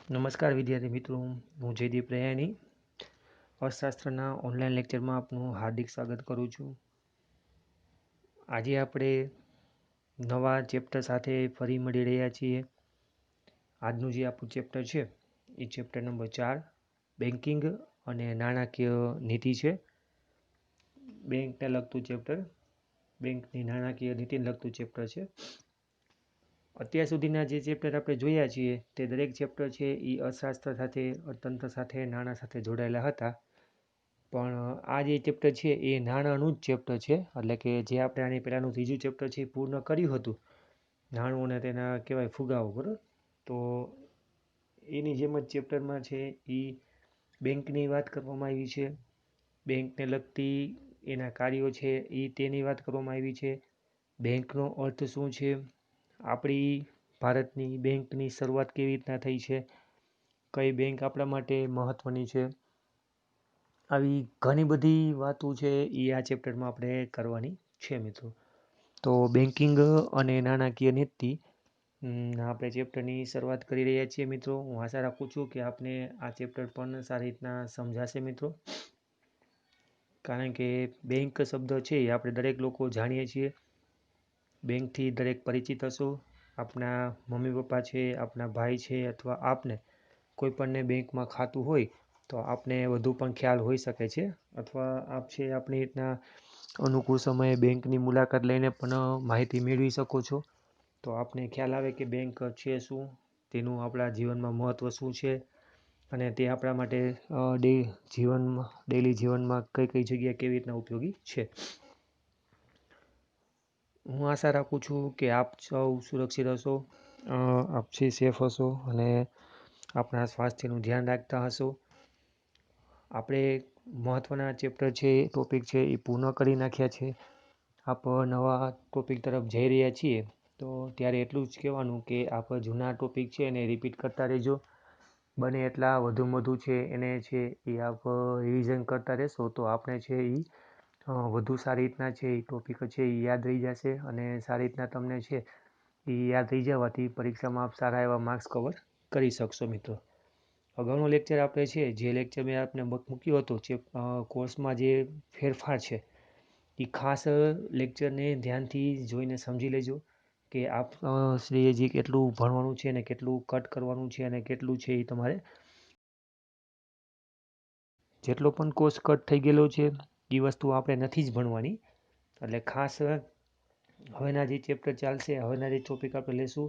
નમસ્કાર વિદ્યાર્થી મિત્રો, હું જયદીપ રૈયાણી અર્થશાસ્ત્રના ઓનલાઈન લેક્ચરમાં આપનું હાર્દિક સ્વાગત કરું છું. આજે આપણે નવા ચેપ્ટર સાથે ફરી મળી રહ્યા છીએ. આજનું જે આપણું ચેપ્ટર છે એ ચેપ્ટર નંબર 4 બેન્કિંગ અને નાણાકીય નીતિ છે. બેંકને લગતું ચેપ્ટર, બેંકની નાણાકીય નીતિને લગતું ચેપ્ટર છે. અત્યાર સુધીના જે ચેપ્ટર આપણે જોયા છીએ તે દરેક ચેપ્ટર છે એ અર્થશાસ્ત્ર સાથે, અર્થતંત્ર સાથે, નાણાં સાથે જોડાયેલા હતા. પણ આ જે ચેપ્ટર છે એ નાણાંનું જ ચેપ્ટર છે. એટલે કે જે આપણે આની પહેલાંનું ત્રીજું ચેપ્ટર છે એ પૂર્ણ કર્યું હતું, નાણું અને તેના કહેવાય ફુગાવો, બરાબર. તો એની જેમ જ ચેપ્ટરમાં છે એ બેંકની વાત કરવામાં આવી છે. બેંકને લગતી એના કાર્યો છે એ તેની વાત કરવામાં આવી છે. બેંકનો અર્થ શું છે, આપણી ભારતની બેંકની શરૂઆત કેવી રીતના થઈ છે, કઈ બેંક આપણા માટે મહત્ત્વની છે, આવી ઘણી બધી વાતો છે એ આ ચેપ્ટરમાં આપણે કરવાની છે મિત્રો. તો બેન્કિંગ અને નાણાકીય નીતિ આપણે ચેપ્ટરની શરૂઆત કરી રહ્યા છીએ મિત્રો. હું આશા રાખું છું કે આપને આ ચેપ્ટર પણ સારી રીતના સમજાશે મિત્રો. કારણ કે બેંક શબ્દ છે એ આપણે દરેક લોકો જાણીએ છીએ. બેંકથી દરેક પરિચિત હશો. આપણા મમ્મી પપ્પા છે, આપણા ભાઈ છે, અથવા આપને કોઈ પણને બેંકમાં ખાતું હોય તો આપને વધુ પણ ખ્યાલ હોઈ શકે છે. અથવા આપ છે આપણી રીતના અનુકૂળ સમયે બેંકની મુલાકાત લઈને પણ માહિતી મેળવી શકો છો. તો આપને ખ્યાલ આવે કે બેંક છે શું, તેનું આપણા જીવનમાં મહત્ત્વ શું છે, અને તે આપણા માટે ડેલી જીવનમાં કઈ કઈ જગ્યાએ કેવી રીતના ઉપયોગી છે. હું આશા રાખું છું કે આપ સૌ સુરક્ષિત હશો, આપ છે સેફ હશો અને આપણા સ્વાસ્થ્યનું ધ્યાન રાખતા હશો. આપણે મહત્ત્વના ચેપ્ટર છે, ટોપિક છે એ પૂર્ણ કરી નાખ્યા છે. આપ નવા ટોપિક તરફ જઈ રહ્યા છીએ તો ત્યારે એટલું જ કહેવાનું કે આપ જૂના ટોપિક છે એને રિપીટ કરતા રહેજો. બને એટલા વધુમાં વધુ છે એને છે એ આપ રિવિઝન કરતા રહેશો તો આપણે છે એ વધુ સારી રીતના છે એ ટોપિક છે એ યાદ રહી જશે, અને સારી રીતના તમને છે એ યાદ રહી જવાથી પરીક્ષામાં આપ સારા એવા માર્ક્સ કવર કરી શકશો મિત્રો. અગાઉનો લેક્ચર આપણે છે, જે લેક્ચર મેં આપને મૂક્યો હતો, કોર્સમાં જે ફેરફાર છે એ ખાસ લેક્ચરને ધ્યાનથી જોઈને સમજી લેજો કે આપ શ્રીએ જે કેટલું ભણવાનું છે અને કેટલું કટ કરવાનું છે અને કેટલું છે એ તમારે, જેટલો પણ કોર્સ કટ થઈ ગયેલો છે એ વસ્તુ આપણે નથી જ ભણવાની. એટલે ખાસ હવેના જે ચેપ્ટર ચાલશે, હવેના જે ટોપિક આપણે લેશું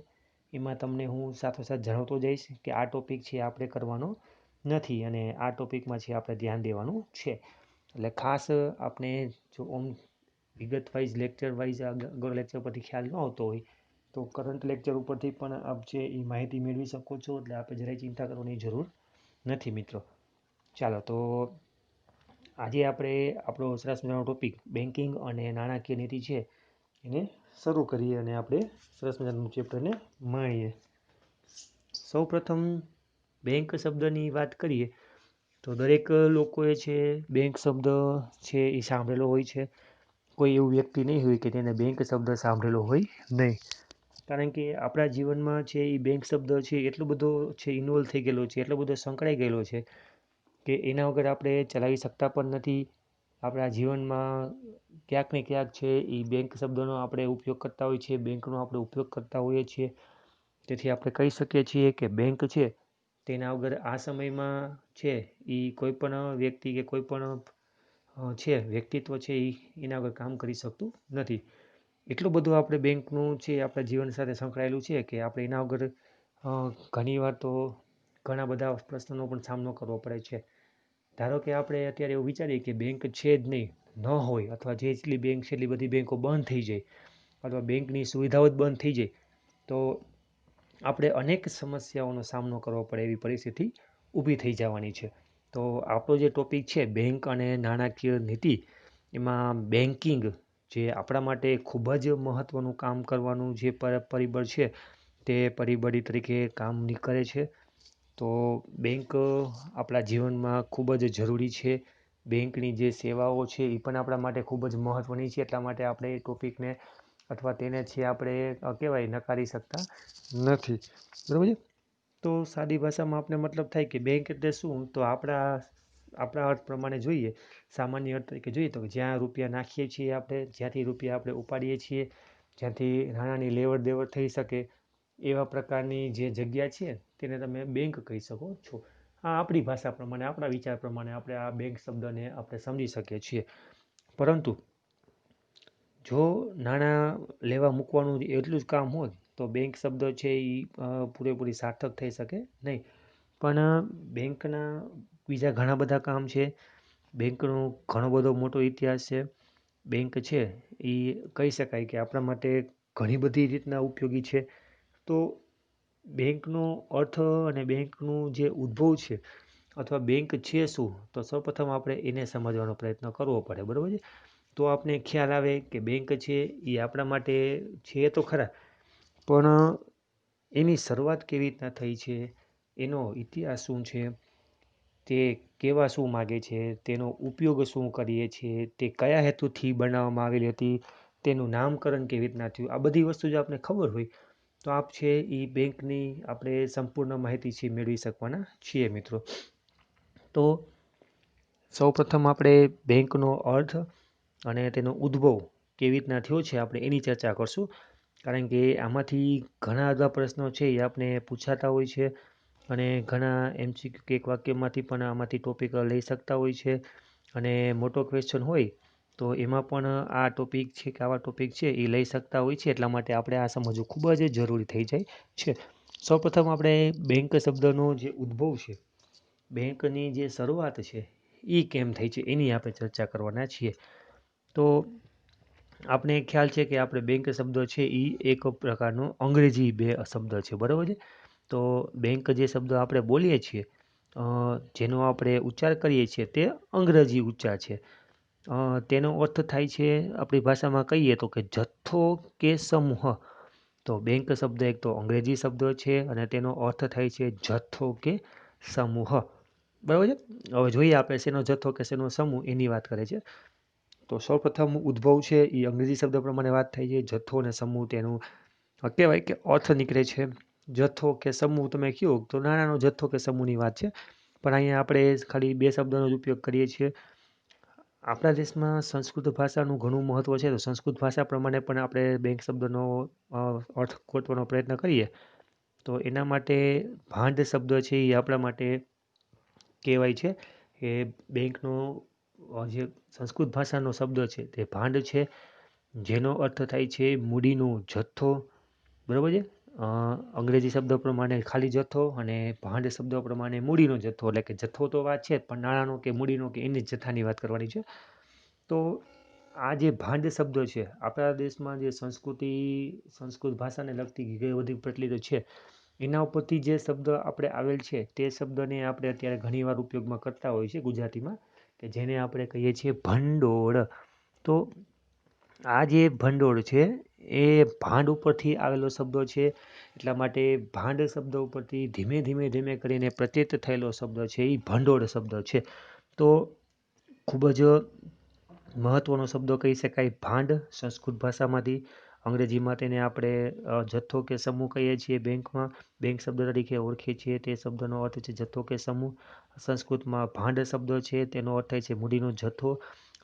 એમાં તમને હું સાથોસાથ જણાવતો જઈશ કે આ ટોપિક છે આપણે કરવાનો નથી અને આ ટોપિકમાં છે આપણે ધ્યાન દેવાનું છે. એટલે ખાસ આપણે જો વિગત વાઇઝ લેક્ચર વાઇઝ આગળ લેક્ચર પરથી ખ્યાલ ન આવતો હોય તો કરંટ લેક્ચર ઉપરથી પણ આપ છે એ માહિતી મેળવી શકો છો. એટલે આપણે જરાય ચિંતા કરવાની જરૂર નથી મિત્રો. ચાલો તો આજે આપણે આપણો સરસ મજાનો ટોપિક બેન્કિંગ અને નાણાકીય નીતિ છે એને શરૂ કરીએ અને આપણે સરસ મજાનું ચેપ્ટરને માણીએ. સૌપ્રથમ બેંક શબ્દની વાત કરીએ તો દરેક લોકોએ છે બેંક શબ્દ છે એ સાંભળેલો હોય છે. કોઈ એવું વ્યક્તિ નહીં હોય કે તેને બેંક શબ્દ સાંભળેલો હોય નહીં. કારણ કે આપણા જીવનમાં છે એ બેંક શબ્દ છે એટલો બધો છે ઇન્વોલ્વ થઈ ગયેલો છે, એટલો બધો સંકળાઈ ગયેલો છે કે એના વગર આપણે ચલાવી શકતા પણ નથી. આપણા જીવનમાં ક્યાંક ને ક્યાંક છે એ બેંક શબ્દનો આપણે ઉપયોગ કરતા હોઈએ છીએ, બેંકનો આપણે ઉપયોગ કરતા હોઈએ છીએ. તેથી આપણે કહી શકીએ છીએ કે બેંક છે તેના વગર આ સમયમાં છે એ કોઈ પણ વ્યક્તિ કે કોઈ પણ છે વ્યક્તિત્વ છે એ એના વગર કામ કરી શકતું નથી. એટલું બધું આપણે બેંકનું છે આપણા જીવન સાથે સંકળાયેલું છે કે આપણે એના વગર ઘણીવાર તો ઘણા બધા પ્રશ્નોનો પણ સામનો કરવો પડે છે. ધારો કે આપણે અત્યારે એવું વિચારીએ કે બેંક છે જ નહીં, ન હોય, અથવા જેટલી બેંક છે એટલી બધી બેંકો બંધ થઈ જાય અથવા બેંકની સુવિધાઓ જ બંધ થઈ જાય તો આપણે અનેક સમસ્યાઓનો સામનો કરવો પડે એવી પરિસ્થિતિ ઊભી થઈ જવાની છે. તો આપણો જે ટોપિક છે બેંક અને નાણાકીય નીતિ, એમાં બેન્કિંગ જે આપણા માટે ખૂબ જ મહત્ત્વનું કામ કરવાનું જે પરિબળ છે તે પરિબળ તરીકે કામ કરે છે. તો બેંક આપણા જીવનમાં ખૂબ જ જરૂરી છે. બેંકની જે સેવાઓ છે એ પણ આપણા માટે ખૂબ જ મહત્ત્વની છે. એટલા માટે આપણે એ ટોપિકને અથવા તેને છે આપણે કહેવાય નકારી શકતા નથી, બરાબર છે. તો સાદી ભાષામાં આપણે મતલબ થાય કે બેંક એટલે શું, તો આપણા અર્થ પ્રમાણે જોઈએ, સામાન્ય અર્થ તરીકે જોઈએ તો જ્યાં રૂપિયા નાખીએ છીએ આપણે, જ્યાંથી રૂપિયા આપણે ઉપાડીએ છીએ, જ્યાંથી નાણાંની લેવડ દેવડ થઈ શકે, એવા પ્રકારની જે જગ્યા છે તેને તમે બેંક કહી શકો છો. આ આપણી ભાષા પ્રમાણે, આપણા વિચાર પ્રમાણે આપણે આ બેંક શબ્દને આપણે સમજી શકીએ છીએ. પરંતુ જો નાણાં લેવા મૂકવાનું એટલું જ કામ હોય તો બેંક શબ્દ છે એ પૂરેપૂરી સાર્થક થઈ શકે નહીં. પણ બેંકના બીજા ઘણા બધા કામ છે. બેંકનો ઘણો બધો મોટો ઇતિહાસ છે. બેંક છે એ કહી શકાય કે આપણા માટે ઘણી બધી રીતના ઉપયોગી છે. તો બેંકનો અર્થ અને બેંકનું જે ઉદ્ભવ છે અથવા બેંક છે શું, તો સૌપ્રથમ આપણે એને સમજવાનો પ્રયત્ન કરવો પડે, બરાબર છે. તો આપણે ખ્યાલ આવે કે બેંક છે એ આપણા માટે છે તો ખરા, પણ એની શરૂઆત કેવી રીતના થઈ છે, એનો ઇતિહાસ શું છે, તે કેવા શું માગે છે, તેનો ઉપયોગ શું કરીએ છીએ, તે કયા હેતુથી બનાવવામાં આવેલી હતી, તેનું નામકરણ કેવી રીતના થયું, આ બધી વસ્તુ જો આપણને ખબર હોય તો આપ છે એ બેંકની આપણે સંપૂર્ણ માહિતી છે મેળવી શકવાના છીએ મિત્રો. તો સૌપ્રથમ આપણે બેંકનો અર્થ અને તેનો ઉદ્ભવ કેવી રીતના થયો છે આપણે એની ચર્ચા કરશું. કારણ કે આમાંથી ઘણા બધા પ્રશ્નો છે એ આપણે પૂછાતા હોય છે અને ઘણા MCQ કે એક વાક્યમાંથી પણ આમાંથી ટોપિક લઈ શકતા હોય છે. અને મોટો ક્વેશ્ચન હોય તો એમાં પણ આ ટોપિક છે કે આવા ટોપિક છે એ લઈ શકતા હોય છે. એટલા માટે આપણે આ સમજવું ખૂબ જ જરૂરી થઈ જાય છે. સૌપ્રથમ આપણે બેંક શબ્દનો જે ઉદ્ભવ છે, બેંકની જે શરૂઆત છે એ કેમ થઈ છે એની આપણે ચર્ચા કરવાના છીએ. તો આપણે ખ્યાલ છે કે આપણે બેંક શબ્દ છે એ એક પ્રકારનો અંગ્રેજી શબ્દ છે, બરાબર છે. તો બેંક જે શબ્દ આપણે બોલીએ છીએ, જેનો આપણે ઉચ્ચાર કરીએ છીએ તે અંગ્રેજી ઉચ્ચાર છે. તેનો અર્થ થાય છે આપણી ભાષામાં કહીએ તો કે જથ્થો કે સમૂહ. તો બેંક શબ્દ એક તો અંગ્રેજી શબ્દ છે અને તેનો અર્થ થાય છે જથ્થો કે સમૂહ, બરાબર છે. હવે જોઈએ આપણે શેનો જથ્થો કે શેનો સમૂહ એની વાત કરે છે. તો સૌપ્રથમ ઉદ્ભવ છે એ અંગ્રેજી શબ્દ પ્રમાણે વાત થઈ છે. જથ્થો અને સમૂહ તેનું કહેવાય કે અર્થ નીકળે છે. જથ્થો કે સમૂહ તમે કહો તો નાણાંનો જથ્થો કે સમૂહની વાત છે, પણ અહીંયા આપણે ખાલી બે શબ્દોનો જ ઉપયોગ કરીએ છીએ. આપણા દેશમાં સંસ્કૃત ભાષાનું ઘણું મહત્ત્વ છે. તો સંસ્કૃત ભાષા પ્રમાણે પણ આપણે બેંક શબ્દનો અર્થ ગોતવાનો પ્રયત્ન કરીએ તો એના માટે ભાંડ શબ્દ છે એ આપણા માટે કહેવાય છે કે બેંકનો જે સંસ્કૃત ભાષાનો શબ્દ છે તે ભાંડ છે, જેનો અર્થ થાય છે મૂડીનો જથ્થો, બરાબર છે. અંગ્રેજી શબ્દ પ્રમાણે ખાલી જથ્થો અને ભાંડ શબ્દ પ્રમાણે મૂડીનો જથ્થો, એટલે કે જથ્થો તો વાત છે પણ નાણાંનો કે મૂડીનો કે એની જ જથ્થાની વાત કરવાની છે. તો આ જે ભાંડ શબ્દ છે આપણા દેશમાં જે સંસ્કૃત ભાષાને લગતી ઘણી બધી પ્રચલિત છે, એના ઉપરથી જે શબ્દ આપણે આવેલ છે તે શબ્દને આપણે અત્યારે ઘણીવાર ઉપયોગમાં કરતા હોઈએ છીએ ગુજરાતીમાં, કે જેને આપણે કહીએ છીએ ભંડોળ. તો આ જે ભંડોળ છે એ ભાંડ ઉપરથી આવેલો શબ્દ છે. એટલા માટે ભાંડ શબ્દ ઉપરથી ધીમે ધીમે ધીમે કરીને પ્રચલિત થયેલો શબ્દ છે એ ભંડોળ શબ્દ છે. તો ખૂબ જ મહત્ત્વનો શબ્દ કહી શકાય ભાંડ સંસ્કૃત ભાષામાંથી. અંગ્રેજીમાં તેને આપણે જથ્થો કે સમૂહ કહીએ છીએ. બેંક શબ્દ તરીકે ઓળખીએ છીએ. તે શબ્દનો અર્થ છે જથ્થો કે સમૂહ. સંસ્કૃતમાં ભાંડ શબ્દ છે તેનો અર્થ થાય છે મૂડીનો જથ્થો,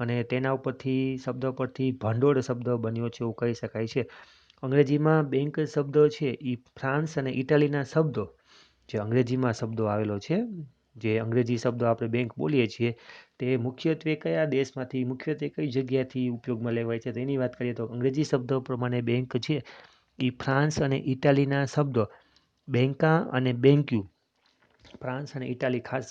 અને તેના ઉપરથી શબ્દ પરથી ભંડોળ શબ્દ બન્યો છે એવું કહી શકાય છે. અંગ્રેજીમાં બેંક શબ્દ છે એ ફ્રાન્સ અને ઇટાલીના શબ્દો, જે અંગ્રેજીમાં શબ્દો આવેલો છે, જે અંગ્રેજી શબ્દો આપણે બેંક બોલીએ છીએ, તે મુખ્યત્વે કયા દેશમાંથી, મુખ્યત્વે કઈ જગ્યાથી ઉપયોગમાં લેવાય છે તેની વાત કરીએ તો અંગ્રેજી શબ્દો પ્રમાણે બેંક છે એ ફ્રાન્સ અને ઇટાલીના શબ્દો બેંકા અને બેંક્યુ, ફ્રાન્સ અને ઇટાલી ખાસ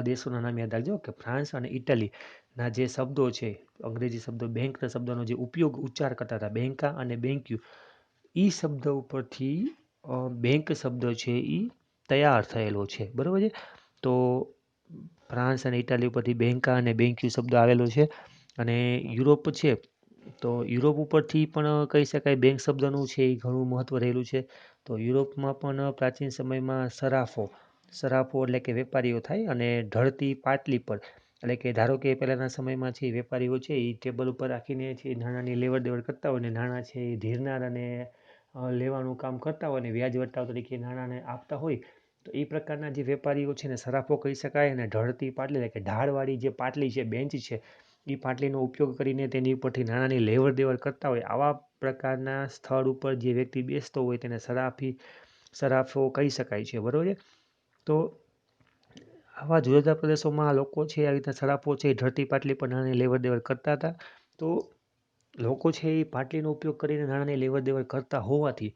દેશોના નામ યાદ રાખજો કે ફ્રાન્સ અને ઇટાલીના જે શબ્દો છે, અંગ્રેજી શબ્દો બેંકના શબ્દોનો જે ઉપયોગ ઉચ્ચાર કરતા હતા બેંકા અને બેંક્યુ, એ શબ્દ ઉપરથી બેંક શબ્દ છે એ તૈયાર થયેલો છે, બરાબર છે. તો ફ્રાન્સ અને ઇટાલી ઉપરથી બેંકા અને બેંક્યુ શબ્દ આવેલો છે. અને યુરોપ છે તો યુરોપ ઉપરથી પણ કહી શકાય બેંક શબ્દનું છે એ ઘણું મહત્ત્વ રહેલું છે. તો યુરોપમાં પણ પ્રાચીન સમયમાં સરાફો એટલે કે વેપારીઓ થાય, અને ઢળતી પાટલી પર, એટલે કે ધારો કે પહેલાંના સમયમાં છે વેપારીઓ છે એ ટેબલ ઉપર રાખીને છે નાણાંની લેવડ દેવડ કરતા હોય, ને નાણાં છે એ ધીરનાર અને લેવાનું કામ કરતા હોય, ને વ્યાજ વટાવ તરીકે નાણાંને આપતા હોય. તો એ પ્રકારના જે વેપારીઓ છે ને સરાફો કહી શકાય. અને ઢળતી પાટલી એટલે કે ઢાળવાળી જે પાટલી છે, બેન્ચ છે, એ પાટલીનો ઉપયોગ કરીને તેની ઉપરથી નાણાંની લેવડ દેવડ કરતા હોય, આવા પ્રકારના સ્થળ ઉપર જે વ્યક્તિ બેસતો હોય તેને સરાફો કહી શકાય છે, બરાબર છે. તો આવા જુદા જુદા પ્રદેશોમાં લોકો છે આવી રીતના સરાફો છે ઢળતી પાટલી પર નાણાંની લેવડ દેવડ કરતા હતા. તો લોકો છે એ પાટલીનો ઉપયોગ કરીને નાણાંની લેવડ દેવડ કરતા હોવાથી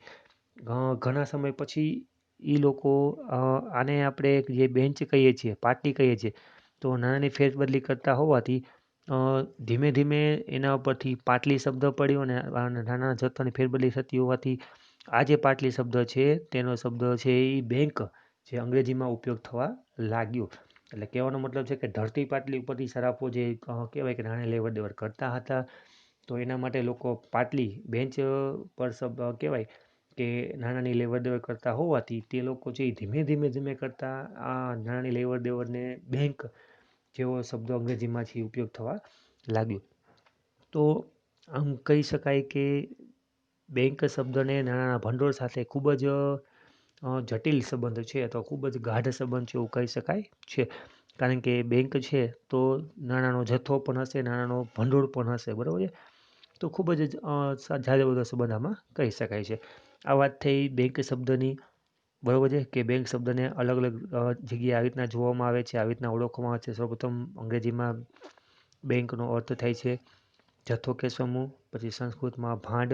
ઘણા સમય પછી એ લોકો આને આપણે જે બેન્ચ કહીએ છીએ, પાટલી કહીએ છીએ, તો નાણાંની ફેરબદલી કરતા હોવાથી ધીમે ધીમે એના ઉપરથી પાટલી શબ્દ પડ્યો અને નાના જથ્થાની ફેરબદલી થતી હોવાથી આ જે પાટલી શબ્દ છે તેનો શબ્દ છે એ બેંક જે અંગ્રેજીમાં ઉપયોગ થવા લાગ્યો. એટલે કહેવાનો મતલબ છે કે ઢળતી પાટલી ઉપરથી સરાફો જે કહેવાય કે નાણાંની લેવડ દેવડ કરતા હતા. તો એના માટે લોકો પાટલી બેન્ચ પર કહેવાય કે નાણાંની લેવડ દેવડ કરતા હોવાથી તે લોકો છે ધીમે ધીમે કરતા આ નાણાંની લેવડ દેવડને બેંક જેવો શબ્દો અંગ્રેજીમાં છે ઉપયોગ થવા લાગ્યો. તો આમ કહી શકાય કે બેંક શબ્દને નાણાંના ભંડોળ સાથે ખૂબ જ જટિલ સંબંધ છે અથવા ખૂબ જ ગાઢ સંબંધ છે એવું કહી શકાય છે. કારણ કે બેંક છે તો નાણાંનો જથ્થો પણ હશે, નાણાંનો ભંડોળ પણ હશે, બરાબર છે. તો ખૂબ જ જાજો બધો સંબંધ આમાં કહી શકાય છે. આ વાત થઈ બેંક શબ્દની, બરાબર છે, કે બેંક શબ્દને અલગ અલગ જગ્યાએ આવી રીતના જોવામાં આવે છે, આવી રીતના ઓળખવામાં આવે છે. સૌપ્રથમ અંગ્રેજીમાં બેંકનો અર્થ થાય છે જથ્થો કે સમૂહ. પછી સંસ્કૃતમાં ભાંડ,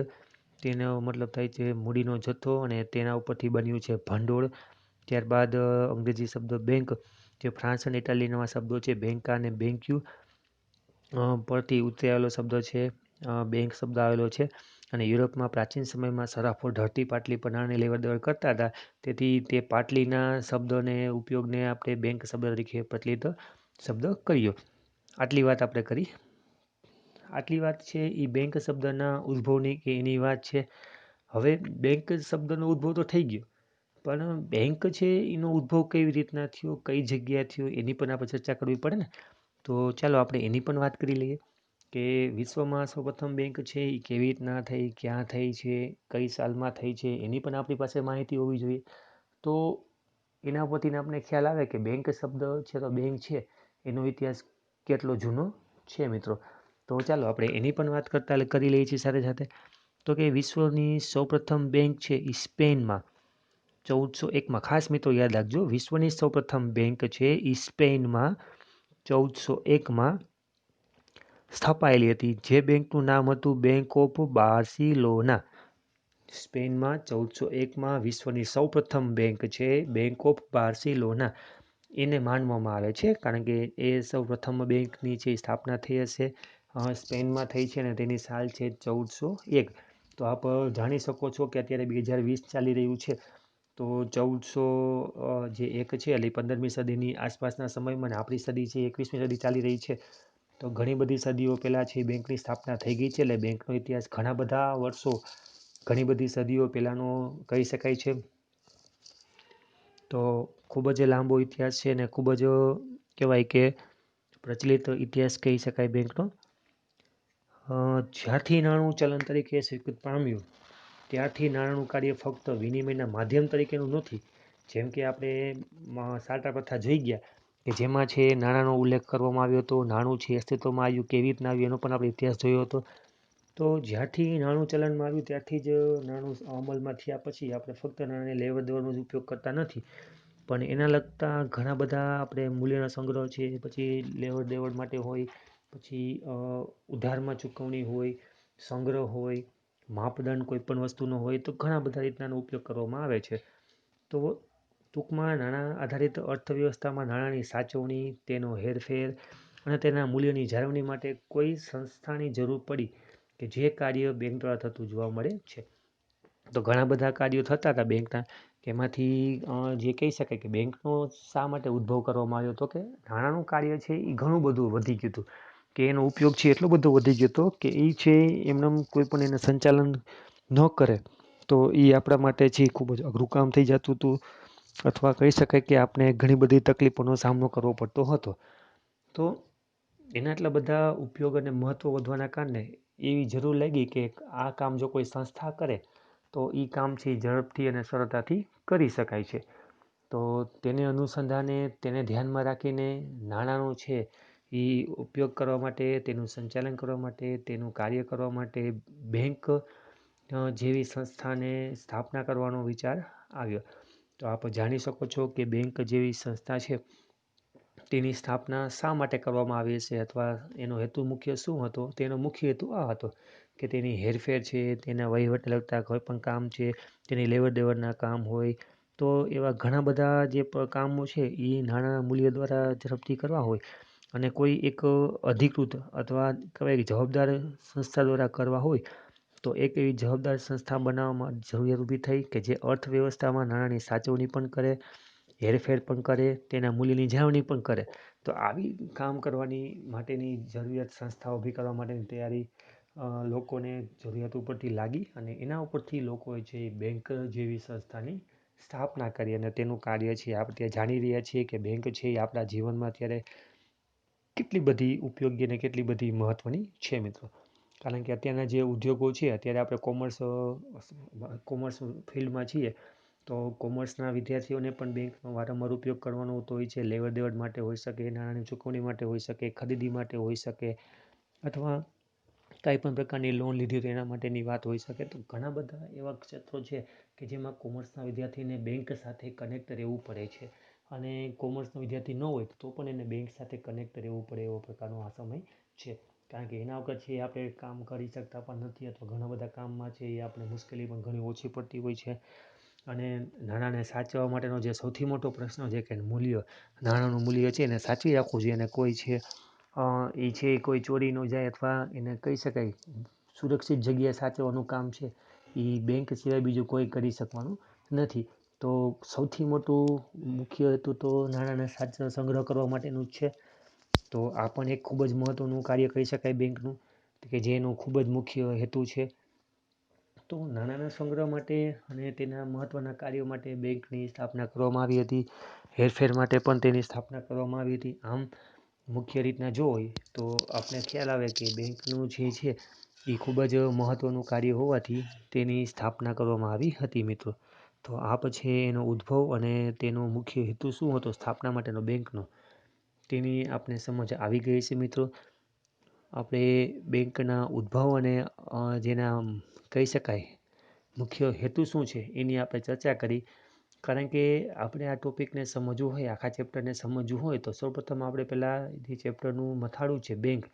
તેનો મતલબ થાય છે મૂડીનો જથ્થો અને તેના ઉપરથી બન્યું છે ભંડોળ. ત્યારબાદ અંગ્રેજી શબ્દ બેંક જે ફ્રાન્સ અને ઇટાલીના શબ્દો છે બેંકા અને બેંક્યુ પરથી ઉતરી આવેલો શબ્દ છે. બેંક શબ્દ આવેલો છે. અને યુરોપમાં પ્રાચીન સમયમાં સરાફો ઢળતી પાટલી પર નાણાંની લેવડ દેવડ કરતા હતા. તેથી તે પાટલીના શબ્દોને ઉપયોગને આપણે બેંક શબ્દ તરીકે પ્રચલિત શબ્દ કર્યો. આટલી વાત આપણે કરી. આટલી વાત છે એ બેંક શબ્દના ઉદ્ભવની કે એની વાત છે. હવે બેંક શબ્દનો ઉદ્ભવ તો થઈ ગયો, પણ બેંક છે એનો ઉદ્ભવ કેવી રીતના થયો, કઈ જગ્યાએ થયો, એની પણ આપણે ચર્ચા કરવી પડે ને. તો ચાલો આપણે એની પણ વાત કરી લઈએ કે વિશ્વમાં સૌપ્રથમ બેંક છે એ કેવી રીતના થઈ, ક્યાં થઈ છે, કઈ સાલમાં થઈ છે, એની પણ આપણી પાસે માહિતી હોવી જોઈએ. તો એના પરથી આપણે ખ્યાલ આવે કે બેંક શબ્દ છે તો બેંક છે એનો ઇતિહાસ કેટલો જૂનો છે મિત્રો. તો ચાલો આપણે એની પણ વાત કરી લઈએ છીએ સાથે સાથે. તો કે વિશ્વની સૌપ્રથમ બેંક છે એ સ્પેનમાં 1401માં, ખાસ મિત્રો યાદ રાખજો, વિશ્વની સૌપ્રથમ બેંક છે એ સ્પેનમાં 1401માં સ્થપાયેલી હતી. જે બેંકનું નામ હતું બેંક ઓફ બાર્સિલોના. સ્પેનમાં 1401માં વિશ્વની સૌપ્રથમ બેંક છે બેંક ઓફ બાર્સિલોના એને માનવામાં આવે છે, કારણ કે એ સૌપ્રથમ બેંકની છે સ્થાપના થઈ હશે સ્પેનમાં થઈ છે અને તેની સાલ છે 1401. તો આપ જાણી શકો છો કે અત્યારે 2020 ચાલી રહ્યું છે. તો 1401 છે એટલે 15મી સદીની આસપાસના સમયમાં, આપણી સદી છે 21મી સદી ચાલી રહી છે. તો ઘણી બધી સદીઓ પહેલાં છે બેંકની સ્થાપના થઈ ગઈ છે. એટલે બેંકનો ઇતિહાસ ઘણા બધા વર્ષો, ઘણી બધી સદીઓ પહેલાંનો કહી શકાય છે. તો ખૂબ જ લાંબો ઇતિહાસ છે અને ખૂબ જ કહેવાય કે પ્રચલિત ઇતિહાસ કહી શકાય બેંકનો. જ્યારથી નાણું ચલણ તરીકે સ્વીકૃત પામ્યું ત્યારથી નાણાંનું કાર્ય ફક્ત વિનિમયના માધ્યમ તરીકેનું નથી. જેમ કે આપણે સાટા પ્રથા જોઈ ગયા કે જેમાં છે નાણાંનો ઉલ્લેખ કરવામાં આવ્યો હતો, નાણું છે અસ્તિત્વમાં આવ્યું, કેવી રીતના આવ્યું એનો પણ આપણે ઇતિહાસ જોયો હતો. તો જ્યારથી નાણું ચલણમાં આવ્યું ત્યારથી જ નાણું અમલમાં થયા પછી આપણે ફક્ત નાણાંની લેવડ દેવડનો જ ઉપયોગ કરતા નથી, પણ એના લગતા ઘણા બધા આપણે મૂલ્યના સંગ્રહ છે, પછી લેવડ દેવડ માટે હોય, પછી ઉધારમાં ચૂકવણી હોય, સંગ્રહ હોય, માપદંડ કોઈ પણ વસ્તુનો હોય, તો ઘણા બધા રીતનાનો ઉપયોગ કરવામાં આવે છે. તો ટૂંકમાં નાણાં આધારિત અર્થવ્યવસ્થામાં નાણાંની સાચવણી, તેનો હેરફેર અને તેના મૂલ્યની જાળવણી માટે કોઈ સંસ્થાની જરૂર પડી કે જે કાર્ય બેંક દ્વારા થતું જોવા મળે છે. તો ઘણા બધા કાર્યો થતા હતા બેંકના, કે એમાંથી જે કહી શકાય કે બેંકનો શા માટે ઉદ્ભવ કરવામાં આવ્યો હતો કે નાણાંનું કાર્ય છે એ ઘણું બધું વધી ગયું હતું, કે એનો ઉપયોગ છે એટલો બધો વધી ગયો હતો કે એ છે એમને કોઈ પણ એને સંચાલન ન કરે તો એ આપણા માટે છે ખૂબ જ અઘરું કામ થઈ જતું હતું, અથવા કહી શકાય કે આપણે ઘણી બધી તકલીફોનો સામનો કરવો પડતો હતો. તો એના એટલા બધા ઉપયોગ અને મહત્ત્વ વધવાના કારણે એવી જરૂર લાગી કે આ કામ જો કોઈ સંસ્થા કરે તો એ કામ છે ઝડપથી અને સરળતાથી કરી શકાય છે. તો તેને અનુસંધાને તેને ધ્યાનમાં રાખીને નાણાંનો છે એ ઉપયોગ કરવા માટે, તેનું સંચાલન કરવા માટે, તેનું કાર્ય કરવા માટે બેંક જેવી સંસ્થાને સ્થાપના કરવાનો વિચાર આવ્યો. તો આપ જાણી શકો છો કે બેંક જેવી સંસ્થા છે તેની સ્થાપના શા માટે કરવામાં આવી છે અથવા એનો હેતુ મુખ્ય શું હતો. તેનો મુખ્ય હેતુ આ હતો કે તેની હેરફેર છે, તેના વહીવટ લગતા કોઈ પણ કામ છે, તેની લેવડ દેવડના કામ હોય, તો એવા ઘણા બધા જે કામો છે એ નાણાં મૂલ્ય દ્વારા ઝડપથી કરવા હોય અને કોઈ એક અધિકૃત અથવા કહેવાય જવાબદાર સંસ્થા દ્વારા કરવા હોય તો એક એવી જવાબદાર સંસ્થા બનાવવામાં જરૂરિયાત ઊભી થઈ કે જે અર્થવ્યવસ્થામાં નાણાંની સાચવણી પણ કરે, હેરફેર પણ કરે, તેના મૂલ્યની જાળવણી પણ કરે. તો આવી કામ કરવાની માટેની જરૂરિયાત સંસ્થા ઊભી કરવા માટેની તૈયારી લોકોને જરૂરિયાત ઉપરથી લાગી અને એના ઉપરથી લોકોએ છે બેંક જેવી સંસ્થાની સ્થાપના કરી અને તેનું કાર્ય છે આપણે ત્યાં જાણી રહ્યા છીએ કે બેંક છે એ આપણા જીવનમાં અત્યારે કેટલી બધી ઉપયોગી અને કેટલી બધી મહત્ત્વની છે મિત્રો. કારણ કે અત્યારના જે ઉદ્યોગો છે અત્યારે આપણે કોમર્સ ફિલ્ડમાં છીએ તો કોમર્સના વિદ્યાર્થીઓને પણ બેંકનો વારંવાર ઉપયોગ કરવાનો હોતો હોય છે. લેવડ દેવડ માટે હોઈ શકે, નાણાંની ચૂકવણી માટે હોઈ શકે, ખરીદી માટે હોઈ શકે અથવા કાંઈ પણ પ્રકારની લોન લીધી તો એના માટેની વાત હોઈ શકે. તો ઘણા બધા એવા ક્ષેત્રો છે કે જેમાં કોમર્સના વિદ્યાર્થીને બેંક સાથે કનેક્ટ રહેવું પડે છે અને કોમર્સનો વિદ્યાર્થી ન હોય તો પણ એને બેંક સાથે કનેક્ટ રહેવું પડે એવો પ્રકારનો આ સમય છે. કારણ કે એના વગર છે આપણે કામ કરી શકતા પણ નથી અથવા ઘણા બધા કામમાં છે એ આપણે મુશ્કેલી પણ ઘણી ઓછી પડતી હોય છે. અને નાણાંને સાચવવા માટેનો જે સૌથી મોટો પ્રશ્ન છે કે મૂલ્ય, નાણાંનું મૂલ્ય છે એને સાચવી રાખવું જોઈએ અને કોઈ છે એ છે કોઈ ચોરી ન જાય અથવા એને કહી શકાય સુરક્ષિત જગ્યાએ સાચવવાનું કામ છે એ બેંક સિવાય બીજું કોઈ કરી શકવાનું નથી. તો સૌથી મોટું મુખ્ય હેતુ તો નાણાંને સંગ્રહ કરવા માટેનું જ છે. તો આ પણ એક ખૂબ જ મહત્ત્વનું કાર્ય કહી શકાય બેંકનું કે જેનો ખૂબ જ મુખ્ય હેતુ છે. તો નાણાંના સંગ્રહ માટે અને તેના મહત્ત્વના કાર્યો માટે બેંકની સ્થાપના કરવામાં આવી હતી. હેરફેર માટે પણ તેની સ્થાપના કરવામાં આવી હતી. આમ મુખ્ય રીતના જોઈએ તો આપણે ખ્યાલ આવે કે બેંકનું જે છે એ ખૂબ જ મહત્ત્વનું કાર્ય હોવાથી તેની સ્થાપના કરવામાં આવી હતી મિત્રો. તો આ પછી એનો ઉદ્ભવ અને તેનો મુખ્ય હેતુ શું હતો સ્થાપના માટેનો બેંકનો તેની આપણે સમજ આવી ગઈ છે મિત્રો. આપણે બેંકના ઉદ્ભવ અને જેના કહી શકાય મુખ્ય હેતુ શું છે એની આપણે ચર્ચા કરી. કારણ કે આપણે આ ટૉપિકને સમજવું હોય, આખા ચેપ્ટરને સમજવું હોય તો સૌપ્રથમ આપણે પહેલાં જે ચેપ્ટરનું મથાળું છે બેંક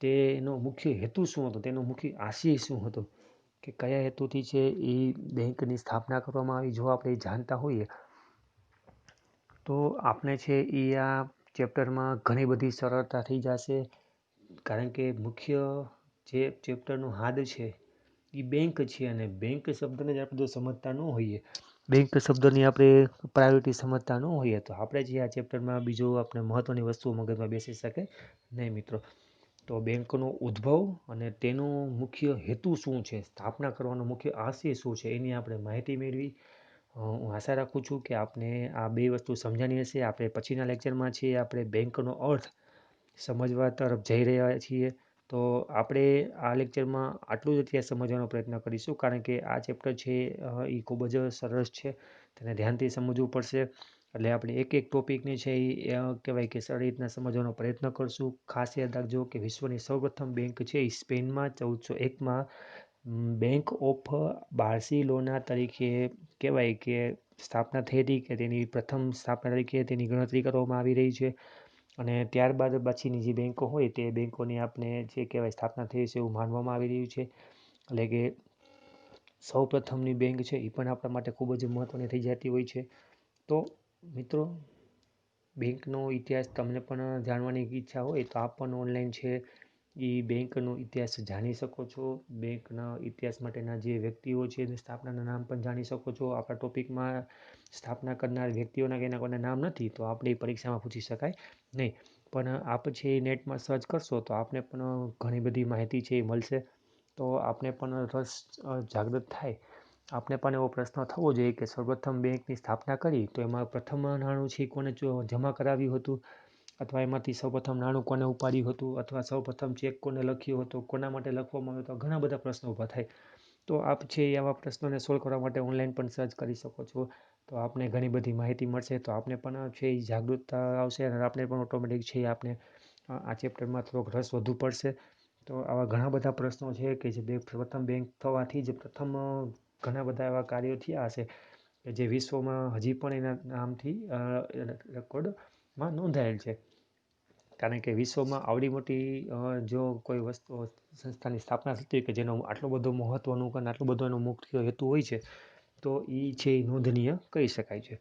તેનો મુખ્ય હેતુ શું હતો, તેનો મુખ્ય આશય શું હતો કે કયા હેતુથી છે એ બેંકની સ્થાપના કરવામાં આવી. જો આપણે જાણતા હોઈએ તો આપણે છે એ આ ચેપ્ટરમાં ઘણી બધી સરળતા થઈ જશે. કારણ કે મુખ્ય જે ચેપ્ટરનો હાદ છે એ બેંક છે અને બેંક શબ્દને જ આપણે જો સમજતા ન હોઈએ, બેંક શબ્દની આપણે પ્રાયોરિટી સમજતા ન હોઈએ તો આપણે જે આ ચેપ્ટરમાં બીજું આપણે મહત્ત્વની વસ્તુઓ મગજમાં બેસી શકે નહીં મિત્રો. તો બેંકનો ઉદ્ભવ અને તેનો મુખ્ય હેતુ શું છે, સ્થાપના કરવાનો મુખ્ય આશય શું છે એની આપણે માહિતી મેળવી. હું આશા રાખું છું કે આપને આ બે વસ્તુ સમજાણી હશે. આપણે પછીના લેક્ચરમાં છીએ આપણે બેંકનો અર્થ સમજવા તરફ જઈ રહ્યા છીએ. તો આપણે આ લેક્ચરમાં આટલું જ અત્યારે સમજવાનો પ્રયત્ન કરીશું કારણ કે આ ચેપ્ટર છે એ ખૂબ જ સરસ છે. તેને ધ્યાનથી સમજવું પડશે. એટલે આપણે એક એક ટૉપિકને છે એ કહેવાય કે સરળ રીતના સમજવાનો પ્રયત્ન કરશું. ખાસ યાદ રાખજો કે વિશ્વની સૌપ્રથમ બેંક છે એ સ્પેનમાં 1401માં બેંક ઓફ બાર્સિલોના તરીકે કહેવાય કે સ્થાપના થઈ હતી કે તેની પ્રથમ સ્થાપના તરીકે તેની ગણતરી કરવામાં આવી રહી છે. અને ત્યારબાદ પછીની જે બેંકો હોય તે બેંકોની આપણે જે કહેવાય સ્થાપના થઈ છે એવું માનવામાં આવી રહ્યું છે. એટલે કે સૌ પ્રથમની બેંક છે એ પણ આપણા માટે ખૂબ જ મહત્ત્વની થઈ જતી હોય છે. તો મિત્રો બેંકનો ઇતિહાસ તમને પણ જાણવાની ઈચ્છા હોય તો આપ પણ ઓનલાઈન છે એ બેંકનો ઇતિહાસ જાણી શકો છો. બેંકના ઇતિહાસ માટેના જે વ્યક્તિઓ છે એની સ્થાપનાના નામ પણ જાણી શકો છો. આપણા ટૉપિકમાં સ્થાપના કરનાર વ્યક્તિઓના કે એના કોઈના નામ નથી તો આપણે પરીક્ષામાં પૂછી શકાય નહીં. પણ આપ છે એ નેટમાં સર્ચ કરશો તો આપને પણ ઘણી બધી માહિતી છે એ મળશે. તો આપને પણ રસ જાગૃત થાય. આપને પણ એવો પ્રશ્ન થવો જોઈએ કે સૌપ્રથમ બેંકની સ્થાપના કરી તો એમાં પ્રથમ નાણું છે કોને જમા કરાવ્યું હતું અથવા એમાંથી સૌપ્રથમ નાણું કોને ઉપાડ્યું હતું અથવા સૌપ્રથમ ચેક કોને લખ્યો હતો, કોના માટે લખવામાં આવ્યો હતો. ઘણા બધા પ્રશ્નો ઊભા થાય. તો આપ છે એ આવા પ્રશ્નોને સોલ્વ કરવા માટે ઓનલાઈન પણ સર્ચ કરી શકો છો. તો આપને ઘણી બધી માહિતી મળશે, તો આપને પણ છે એ જાગૃતતા આવશે અને આપણે પણ ઓટોમેટિક છે એ આપણે આ ચેપ્ટરમાં થોડોક રસ વધુ પડશે. તો આવા ઘણા બધા પ્રશ્નો છે કે જે પ્રથમ બેંક થવાથી જ પ્રથમ ઘણા બધા એવા કાર્યો થયા હશે કે જે વિશ્વમાં હજી પણ એના નામથી રેકોર્ડમાં નોંધાયેલ છે. કારણ કે વિશ્વમાં આવડી મોટી જો કોઈ વસ્તુ સંસ્થાની સ્થાપના થતી હોય કે જેનો આટલો બધો મહત્ત્વનું અને આટલો બધો એનો મુખ્ય હેતુ હોય છે, તો એ છે એ નોંધનીય કહી શકાય છે.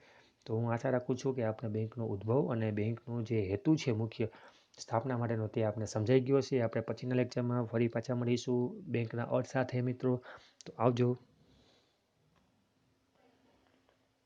તો હું આશા રાખું છું કે આપણે બેંકનો ઉદ્ભવ અને બેંકનો જે હેતુ છે મુખ્ય સ્થાપના માટેનો તે આપણે સમજાઈ ગયો છે. આપણે પછીના લેક્ચરમાં ફરી પાછા મળીશું બેંકના અર્થ સાથે મિત્રો. તો આવજો.